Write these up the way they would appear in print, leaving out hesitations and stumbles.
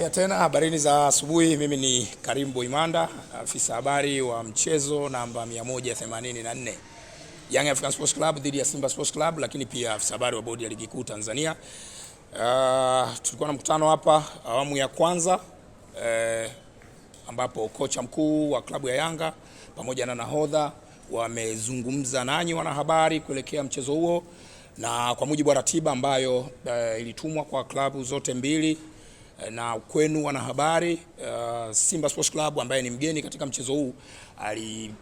Tumerejea tena habarini za asubuhi. Mimi ni Karim Boimanda, afisa habari wa mchezo namba 184 Young African Sports Club dhidi ya Simba Sports Club, lakini pia afisa habari wa bodi ya ligi kuu Tanzania. Tulikuwa na mkutano hapa awamu ya kwanza ambapo kocha mkuu wa klabu ya Yanga pamoja na nahodha wamezungumza nanyi wanahabari kuelekea mchezo huo, na kwa mujibu wa ratiba ambayo ilitumwa kwa klabu zote mbili na kwenu wanahabari, Simba Sports Club ambaye ni mgeni katika mchezo huu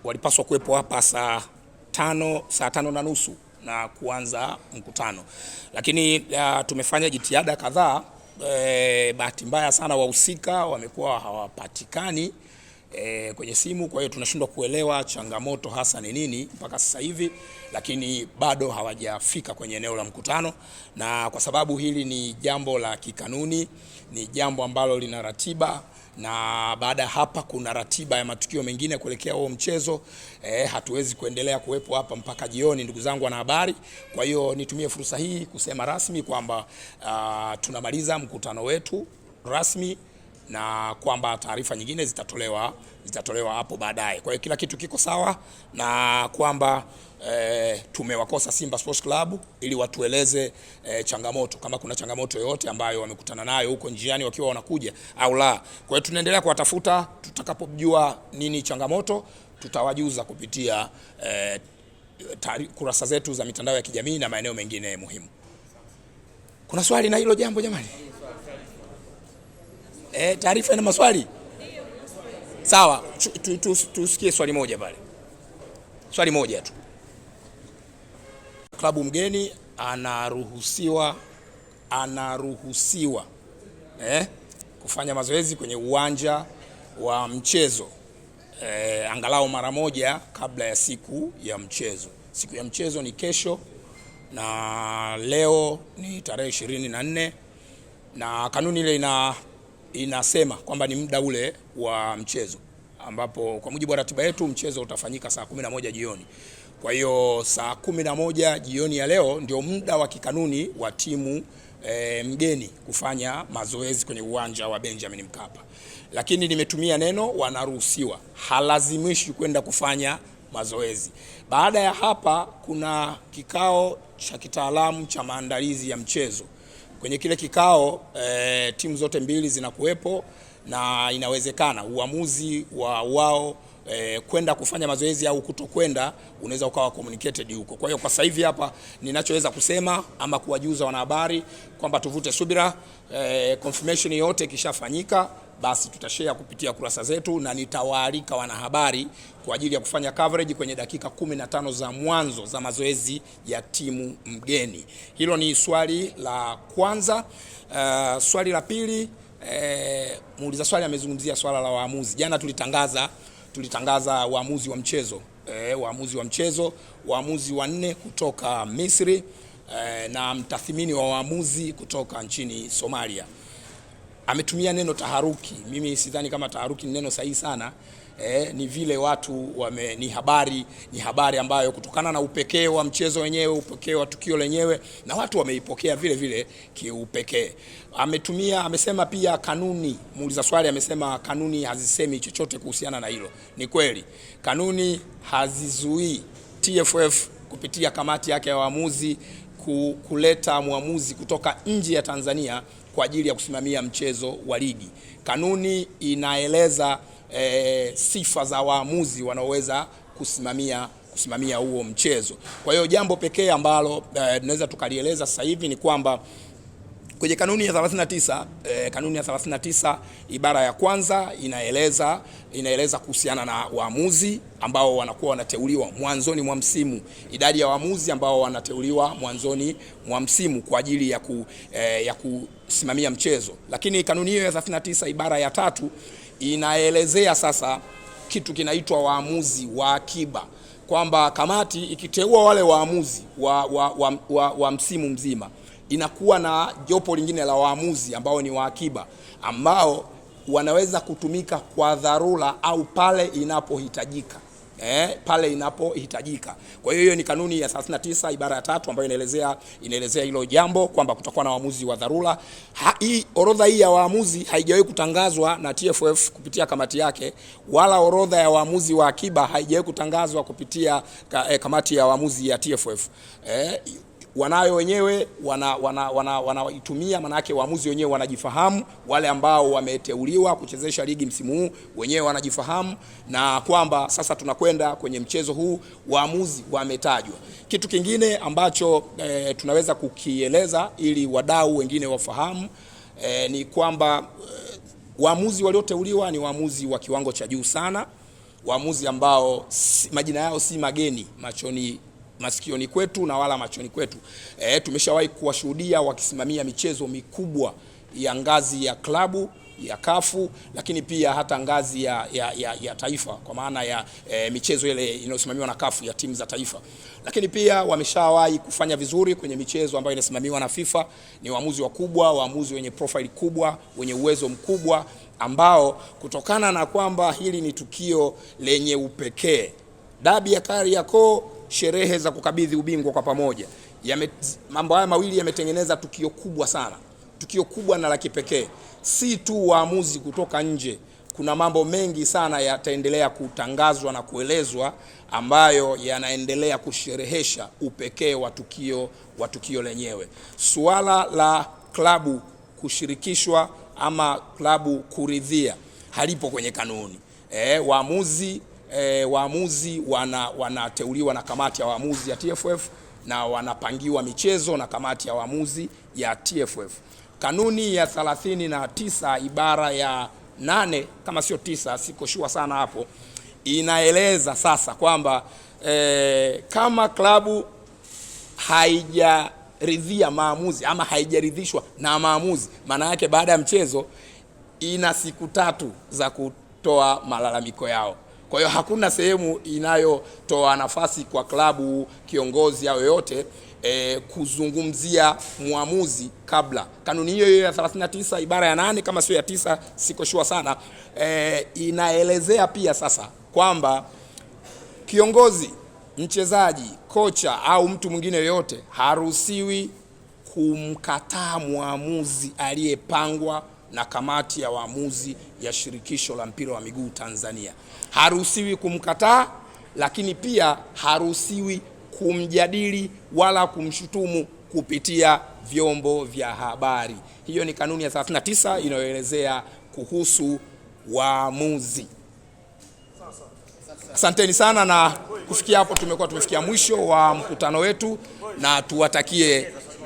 walipaswa kuwepo hapa saa 5:30 na kuanza mkutano, lakini tumefanya jitihada kadhaa. Bahati mbaya sana wahusika wamekuwa hawapatikani kwenye simu, kwa hiyo tunashindwa kuelewa changamoto hasa ni nini mpaka sasa hivi, lakini bado hawajafika kwenye eneo la mkutano. Na kwa sababu hili ni jambo la kikanuni, ni jambo ambalo lina ratiba, na baada ya hapa kuna ratiba ya matukio mengine kuelekea huo mchezo, hatuwezi kuendelea kuwepo hapa mpaka jioni, ndugu zangu wanahabari. Kwa hiyo nitumie fursa hii kusema rasmi kwamba tunamaliza mkutano wetu rasmi na kwamba taarifa nyingine zitatolewa hapo baadaye. Kwa hiyo kila kitu kiko sawa, na kwamba tumewakosa Simba Sports Club ili watueleze changamoto, kama kuna changamoto yoyote ambayo wamekutana nayo huko njiani wakiwa wanakuja au la. Kwa hiyo tunaendelea kuwatafuta, tutakapojua nini changamoto tutawajuza kupitia kurasa zetu za mitandao ya kijamii na maeneo mengine muhimu. Kuna swali na hilo jambo jamani? Taarifa ina maswali? Sawa, tusikie swali moja pale. Swali moja tu. Klabu mgeni anaruhusiwa kufanya mazoezi kwenye uwanja wa mchezo angalau mara moja kabla ya siku ya mchezo. Siku ya mchezo ni kesho na leo ni tarehe 24, na kanuni ile inasema kwamba ni muda ule wa mchezo, ambapo kwa mujibu wa ratiba yetu mchezo utafanyika saa 11 jioni. Kwa hiyo saa 11 jioni ya leo ndio muda wa kikanuni wa timu mgeni kufanya mazoezi kwenye uwanja wa Benjamin Mkapa. Lakini nimetumia neno wanaruhusiwa, halazimishi kwenda kufanya mazoezi. Baada ya hapa kuna kikao cha kitaalamu cha maandalizi ya mchezo. Kwenye kile kikao timu zote mbili zinakuwepo, na inawezekana uamuzi wa wao kwenda kufanya mazoezi au kutokwenda unaweza ukawa communicated huko. Kwa hiyo kwa sasa hivi hapa ninachoweza kusema ama kuwajuza wanahabari kwamba tuvute subira, confirmation yote ikishafanyika basi tutashare kupitia kurasa zetu, na nitawaalika wanahabari kwa ajili ya kufanya coverage kwenye dakika 15 za mwanzo za mazoezi ya timu mgeni. Hilo ni swali la kwanza. Swali la pili, muuliza swali amezungumzia swala la waamuzi. Jana tulitangaza waamuzi wa mchezo, waamuzi wanne kutoka Misri na mtathmini wa waamuzi kutoka nchini Somalia. Ametumia neno taharuki. Mimi sidhani kama taharuki ni neno sahihi sana. Ni vile watu ni habari ambayo kutokana na upekee wa mchezo wenyewe, upekee wa tukio lenyewe, na watu wameipokea vile vile kiupekee. Amesema pia kanuni, muuliza swali amesema kanuni hazisemi chochote kuhusiana na hilo. Ni kweli, kanuni hazizuii TFF kupitia kamati yake ya waamuzi kuleta muamuzi kutoka nje ya Tanzania kwa ajili ya kusimamia mchezo wa ligi. Kanuni inaeleza sifa za waamuzi wanaoweza kusimamia huo mchezo. Kwa hiyo jambo pekee ambalo tunaweza tukalieleza sasa hivi ni kwamba kwenye kanuni ya 39 ibara ya kwanza inaeleza kuhusiana na waamuzi ambao wanakuwa wanateuliwa mwanzoni mwa msimu, idadi ya waamuzi ambao wanateuliwa mwanzoni mwa msimu kwa ajili ya kusimamia mchezo. Lakini kanuni hiyo ya 39 ibara ya 3 inaelezea sasa kitu kinaitwa waamuzi wa akiba, kwamba kamati ikiteua wale waamuzi wa msimu mzima inakuwa na jopo lingine la waamuzi ambao ni wa akiba, ambao wanaweza kutumika kwa dharura au pale inapohitajika. pale inapohitajika. Kwa hiyo ni kanuni ya 39 ibara ya 3 ambayo inaelezea hilo jambo kwamba kutakuwa na waamuzi wa dharura. Hii orodha hii ya waamuzi haijawahi kutangazwa na TFF kupitia kamati yake, wala orodha ya waamuzi wa akiba haijawahi kutangazwa kupitia kamati ya waamuzi ya TFF. Wanayo wenyewe wanaitumia, maana yake waamuzi wenyewe wanajifahamu, wale ambao wameteuliwa kuchezesha ligi msimu huu wenyewe wanajifahamu, na kwamba sasa tunakwenda kwenye mchezo huu waamuzi wametajwa. Kitu kingine ambacho tunaweza kukieleza ili wadau wengine wafahamu ni kwamba waamuzi walioteuliwa ni waamuzi wa kiwango cha juu sana, waamuzi ambao majina yao si mageni masikioni kwetu na wala machoni kwetu. Tumeshawahi kuwashuhudia wakisimamia michezo mikubwa ya ngazi ya klabu ya kafu, lakini pia hata ngazi ya taifa, kwa maana ya michezo ile inayosimamiwa na kafu ya timu za taifa. Lakini pia wameshawahi kufanya vizuri kwenye michezo ambayo inasimamiwa na FIFA. Ni waamuzi wakubwa, waamuzi wenye profile kubwa, wenye uwezo mkubwa, ambao kutokana na kwamba hili ni tukio lenye upekee, dabi ya Kariakoo, sherehe za kukabidhi ubingwa kwa pamoja, mambo haya mawili yametengeneza tukio kubwa sana, tukio kubwa na la kipekee. Si tu waamuzi kutoka nje, kuna mambo mengi sana yataendelea kutangazwa na kuelezwa ambayo yanaendelea kusherehesha upekee wa tukio lenyewe. Suala la klabu kushirikishwa ama klabu kuridhia halipo kwenye kanuni. Waamuzi wanateuliwa na kamati ya waamuzi ya TFF na wanapangiwa michezo na kamati ya waamuzi ya TFF. Kanuni ya 39 ibara ya 8 kama sio 9, siko sure sana hapo, inaeleza sasa kwamba kama klabu haijaridhia maamuzi ama haijaridhishwa na maamuzi, maana yake baada ya mchezo ina siku 3 za kutoa malalamiko yao. Kwa hiyo hakuna sehemu inayotoa nafasi kwa klabu, kiongozi au yoyote kuzungumzia muamuzi kabla. Kanuni hiyo ya 39 ibara ya 8 kama sio ya 9, siko sure sana, inaelezea pia sasa kwamba kiongozi, mchezaji, kocha au mtu mwingine yoyote haruhusiwi kumkataa muamuzi aliyepangwa na kamati ya waamuzi ya shirikisho la mpira wa miguu Tanzania. Haruhusiwi kumkataa, lakini pia haruhusiwi kumjadili wala kumshutumu kupitia vyombo vya habari. Hiyo ni kanuni ya 39 inayoelezea kuhusu waamuzi. Asanteni sana, na kufikia hapo tumefikia mwisho wa mkutano wetu, na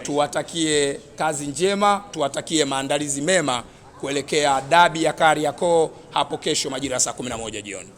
tuwatakie kazi njema, tuwatakie maandalizi mema kuelekea dabi ya Kariakoo hapo kesho majira ya saa 11 jioni.